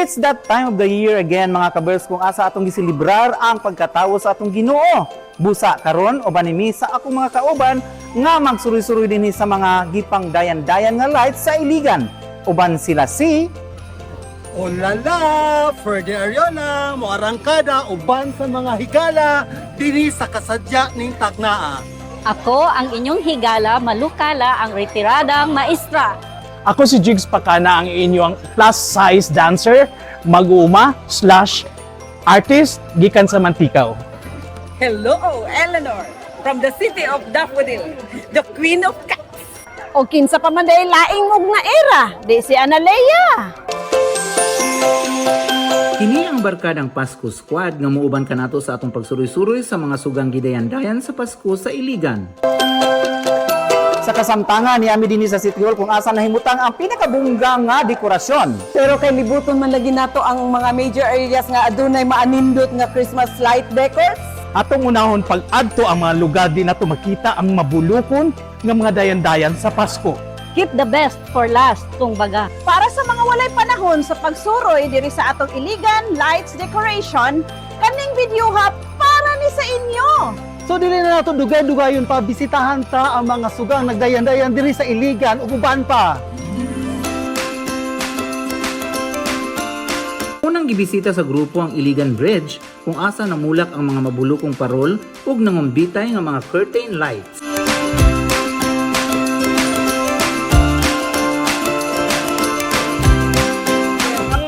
It's that time of the year again mga kabers kung asa atong gisilibrar ang pagkatawo sa atong Ginoo. Busa karon uban nimi sa akong mga kauban nga magsuroy-suroy dinhi sa mga gipang dayan-dayan nga lights sa Iligan. Uban sila si Olala, Ferdy Ariola, moarangkada, uban sa mga higala, diri sa kasadya ning Tacna. Ako ang inyong higala, malukala, ang retiradang maestra. Ako si Jigs Pacana, ang inyong plus-size dancer, mag-uuma/artist, gikan sa Mantikaw. Hello, Eleanor, from the city of Daffodil, the queen of cats. O kinsa pa man dahil laing mog nga era, di si Analea. Kini ang barkadang Pasko Squad nga muuban kanato sa atong pagsuroy-suroy sa mga sugang gidayan-dayan sa Pasko sa Iligan. Sa kasamtangan ni ami dinhi sa City Hall kung asa nahimutang ang pinakabungga nga dekorasyon. Pero kay libuton man lagi nato ang mga major areas nga adunay maanindot nga Christmas light decors. Atong unahon pag-adto ang mga lugar di nato makita ang mabulukon nga mga dayan-dayan sa Pasko. Keep the best for last, tung baga. Para sa mga walay panahon sa pagsuroy diri sa atong Iligan Lights Decoration, kaning video ha para ni sa inyo. So dili na nato dugay-dugayon pa, bisitahan ta ang mga sugang nagdayan-dayan diri sa Iligan, uban pa. Unang gibisita sa grupo ang Iligan Bridge kung asa namulak ang mga mabulukong parol ug nangumbitay nga mga curtain lights.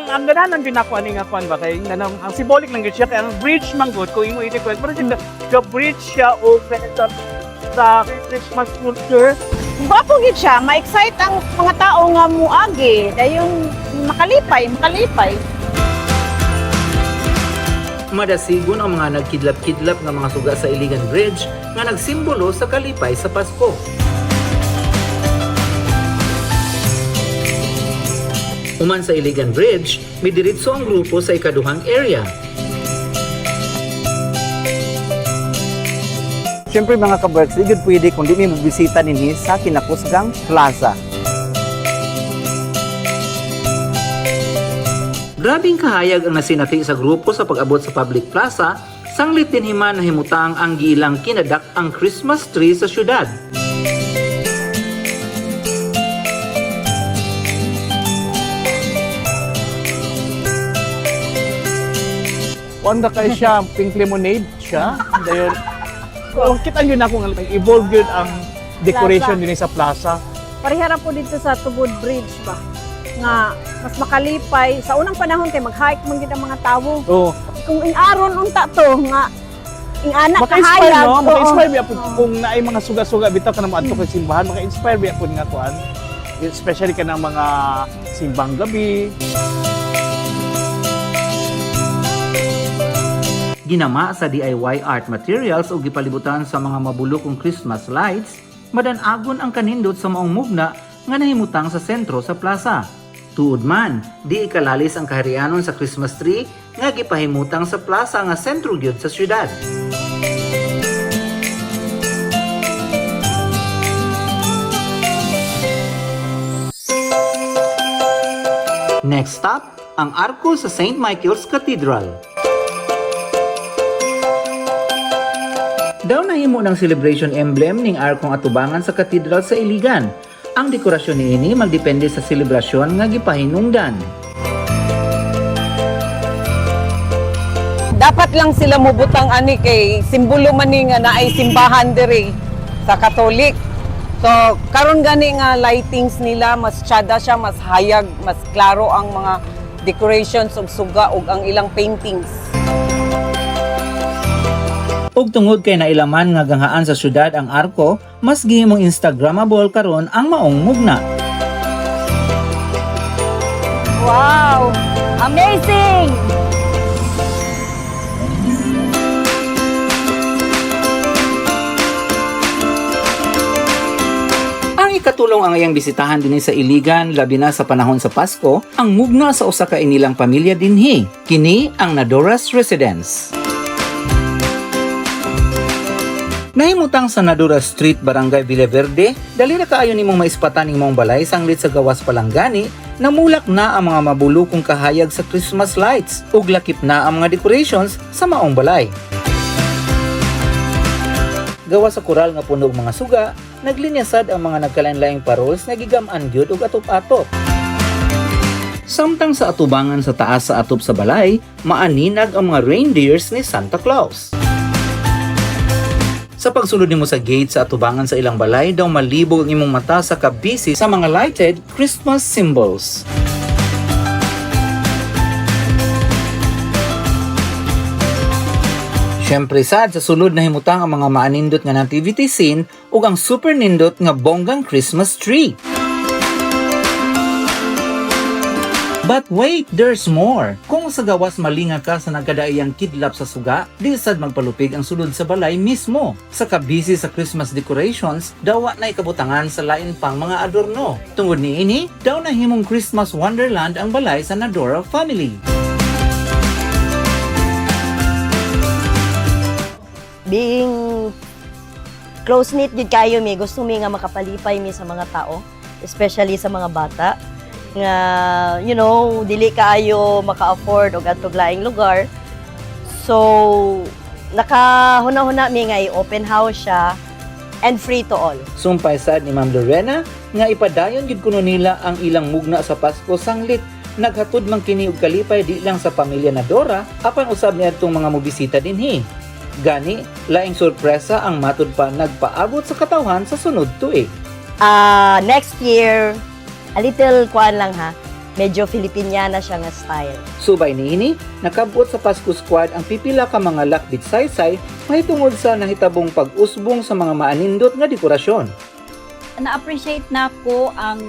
Ang ganahan pinakuha ni nga kuan ba kay nanang ang symbolic lang gyud siya kay ang bridge man gud ko ingo iti pero the bridge siya o sa Christmas culture. Gwapo gid siya, ma-excite ang mga tao nga muagi, dayon makalipay. Madasigon ang mga nagkidlap-kidlap nga mga suga sa Iligan Bridge nga nagsimbolo sa kalipay sa Pasko. Uman sa Iligan Bridge, may diretso ang grupo sa ikaduhang area. Siyempre mga kaberks, di gud pwede kung di may mabisita ninhi sa Kinakusgang Plaza. Grabing kahayag ang nasinati sa grupo sa pag-abot sa public plaza, sanglit din himan na himutang ang giilang kinadak ang Christmas tree sa syudad. Wanda kay siya pink lemonade siya. Dayon kita yun ako nga evolve yun ang decoration din sa plaza. Parihara po dito sa Tubod Bridge ba nga mas makalipay sa unang panahon kay mag-hike man gid ang mga tawo. Oh, Kung in-aron unta to nga ing-anak maka-inspire kahayag. no, maka-inspire biya Oo. kung naay mga suga-suga bitaw ka na maadto kay simbahan, maka-inspire biya pud nga kuan. Especially kanang mga simbang gabi. Ginama sa DIY art materials o gipalibutan sa mga mabulokong Christmas lights, madan-agon ang kanindot sa maong mugna nga nahimutang sa sentro sa plaza. Tuod man, di ikalalis ang kaharianon sa Christmas tree nga gipahimutang sa plaza nga sentro gyud sa syudad. Next stop, ang arko sa St. Michael's Cathedral. Daw nahimo ng celebration emblem ning arkong atubangan sa katedral sa Iligan. Ang dekorasyon niini magdepende sa selebrasyon nga gipahinungdan. Dapat lang sila mubutang ani kay simbolo man ni nga naay simbahan diri sa Katolik. So karon gani nga lightings nila mas tsada siya, mas hayag, mas klaro ang mga decorations ug suga ug ang ilang paintings. Ug tungod kay nailaman nga ganghaan sa syudad ang arko, mas gihimong instagrammable karon ang maong mugna. Wow! Amazing! Ang ikatulong ang iyang bisitahan dinhi sa Iligan labi na sa panahon sa Pasko, ang mugna sa usa ka inilang pamilya dinhi. Kini ang Nadoras Residence. Nahimutang sa Nadura Street, Barangay Villaverde, dali na kaayo nimong maispatan nimong balay sanglit sa gawas palanggani Namulak na ang mga mabulukong kahayag sa Christmas lights ug lakip na ang mga decorations sa maong balay. Gawa sa koral nga punog mga suga, naglinyasad ang mga nagkalain-laing paroles nga gigam-an gyud og atop-atop. Samtang sa atubangan sa taas sa atop sa balay, maaninag ang mga reindeers ni Santa Claus. Sa pagsulod nimo sa gate sa atubangan sa ilang balay, daw malibog ang imong mata sa kabisi sa mga lighted Christmas symbols. Syempre sad sa sulod na himutang ang mga maanindot nga nativity scene ug ang super nindot nga bonggang Christmas tree. But wait, there's more. Kung sa gawas malinga ka sa nagkadaiyang kidlap sa suga, di sad magpalupig ang sulod sa balay mismo. Sa kabisi sa Christmas decorations, dawa na ikabutangan sa lain pang mga adorno. Tungod niini, daw na himong Christmas wonderland ang balay sa Nadora family. Being close-knit jud kayo mi, gusto mi nga makapalipay mi sa mga tao, especially sa mga bata nga dili kaayo maka-afford og adtong laing lugar. So nakahuna-huna mi nga i-open house siya and free to all. Sumpay sad ni Ma'am Lorena nga ipadayon gid kuno nila ang ilang mugna sa Pasko sanglit. Naghatod man kini og kalipay di lang sa pamilya Nadora apan usab niadtong mga mobisita dinhi. Gani, laing sorpresa ang matud pa nagpaabot sa katawhan sa sunod tuig. Next year, a little kuan lang ha, medyo Filipiniana siya nga style. Subay niini, nakabot sa Pasko Squad ang pipila ka mga lakbit saysay mahitungod sa nahitabong pag-usbong sa mga maanindot nga dekorasyon. Na-appreciate na ko ang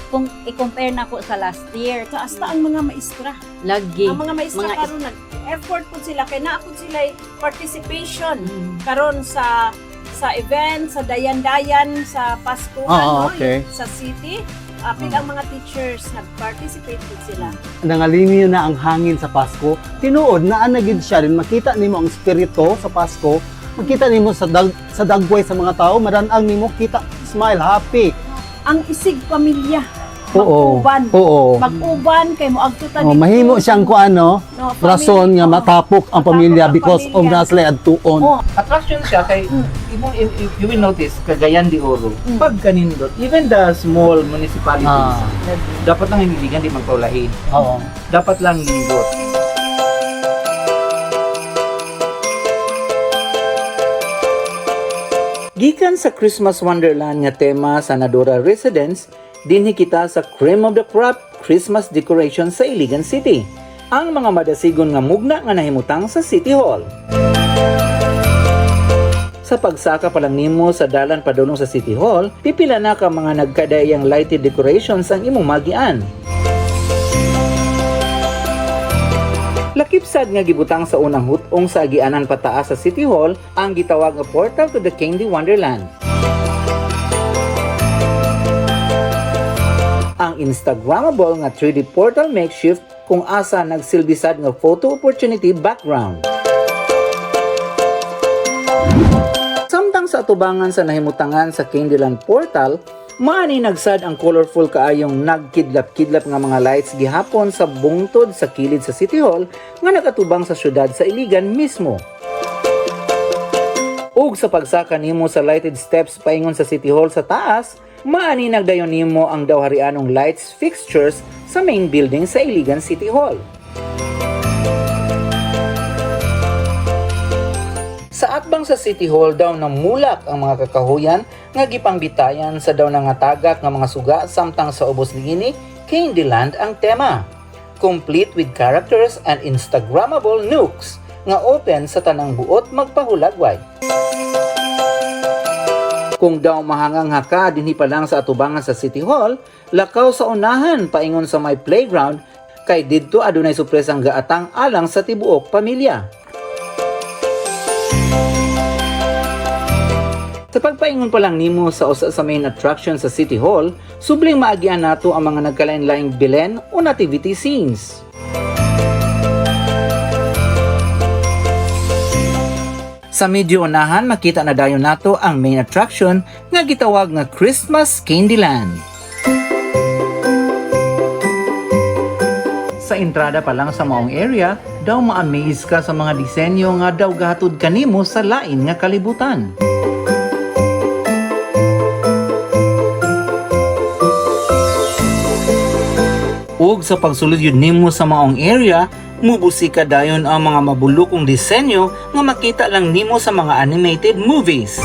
kung i-compare na ko sa last year. So, hasta ang mga maestra. Lagi. Ang mga maestra karon nag-effort po sila kay naa po sila participation karon sa event, sa dayan-dayan sa Pasko okay. sa city. Apil ang mga teachers nag-participate po sila. Nangalimi na ang hangin sa Pasko. Tinuod na anagid siya rin makita nimo ang espiritu sa Pasko. Makita nimo sa dagway sa mga tao, madan-ang nimo kita smile, happy. Ang isig pamilya. Oo. Mag-uban. Oo. Mag-uban kay moagtutan Oh, mahimo siyang rason nga matapok ang pamilya because of naslay adtuon. Oh. Attraction siya kay you will notice Cagayan de Oro. Pag kanindot, even the small municipalities, dapat lang himiligan di magpaulahin. Oo. Dapat lang nindot. Gikan sa Christmas Wonderland nga tema sa Nadora Residence, dinhi kita sa cream of the crop Christmas decoration sa Iligan City. Ang mga madasigon nga mugna nga nahimutang sa City Hall. Sa pagsaka pa lang nimo sa dalan padulong sa City Hall, pipila na ka mga nagkadaiyang lighted decorations ang imong magian. Lakip sad nga gibutang sa unang hutong sa agianan pataas sa City Hall ang gitawag nga portal to the Candy Wonderland. Ang Instagrammable nga 3D portal makeshift kung asa nagsilbi sad nga photo opportunity background. Samtang sa atubangan sa nahimutangan sa Candyland portal, maani nagsad ang colorful kaayong nagkidlap-kidlap nga mga lights gihapon sa bungtod sa kilid sa City Hall nga nagatubang sa syudad sa Iligan mismo. Ug sa pagsaka nimo sa lighted steps paingon sa City Hall sa taas, maani nagdayon nimo ang dawharianong lights fixtures sa main building sa Iligan City Hall. Sa atbang sa City Hall daw namulak ang mga kakahuyan nga gipangbitayan sa daw nga tagak nga mga suga samtang sa ubos niini Candyland ang tema. Complete with characters and Instagrammable nooks nga open sa tanang buot magpahulagway. Kung daw mahangang haka dinhi pa lang sa atubangan sa City Hall, lakaw sa unahan paingon sa may playground kay didto adunay surpresang gaatang alang sa tibuok pamilya. Sa pagpaingon pa lang nimo sa usa sa main attraction sa City Hall, subling maagian nato ang mga nagkalain-laing bilen o nativity scenes. Sa medyo unahan, makita na dayon nato ang main attraction nga gitawag nga Christmas Candyland. Sa entrada pa lang sa maong area, daw ma-amaze ka sa mga disenyo nga daw gahatod kanimo sa lain nga kalibutan. Ug sa pagsulod yun nimo sa maong area, mubusi ka dayon ang mga mabulokong disenyo nga makita lang nimo sa mga animated movies.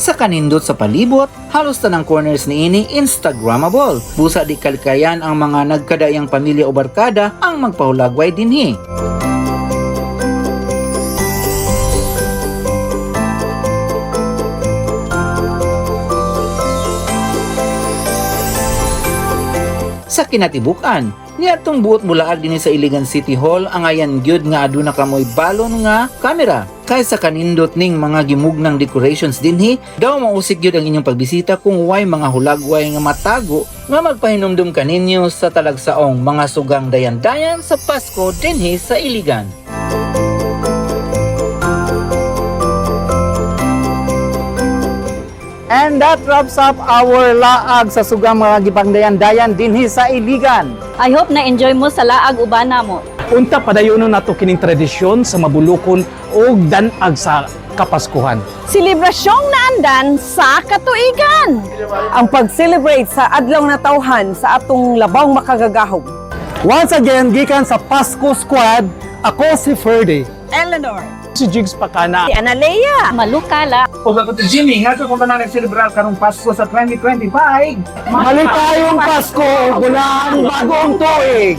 Sa kanindot sa palibot, halos tanang corners ni ini Instagrammable. Busa di kalikayan ang mga nagkadayang pamilya o barkada ang magpahulagway dinhi. Sa kinatibukan, niadtong buot mulaag dinhi sa Iligan City Hall ang ayan gyud nga aduna kamoy balon nga kamera. Kay sa kanindot ning mga gimugnang decorations dinhi, daw mausik gyud ang inyong pagbisita kung way mga hulagway nga matago nga magpahinumdum kaninyo sa talagsaong mga sugang dayan-dayan sa Pasko dinhi sa Iligan. And that wraps up our laag sa sugang mga gipangdayan-dayan dinhi sa Iligan. I hope na-enjoy mo sa laag ubana mo. Unta padayonon nato kining tradisyon sa mabulokon o danag sa Kapaskuhan. Selebrasyong naandan sa katuigan. Ang pag-celebrate sa adlaw na tawhan sa atong labang makagagahom. Once again, gikan sa Pasko Squad, ako si Ferdy. Eleanor. Si Jigs Pakana. Si Analea. Malukala. O ako to Jimmy, nga kung na nag-celebrar karong Pasko sa 2025. Maligayong Pasko, bulan bagong tuig!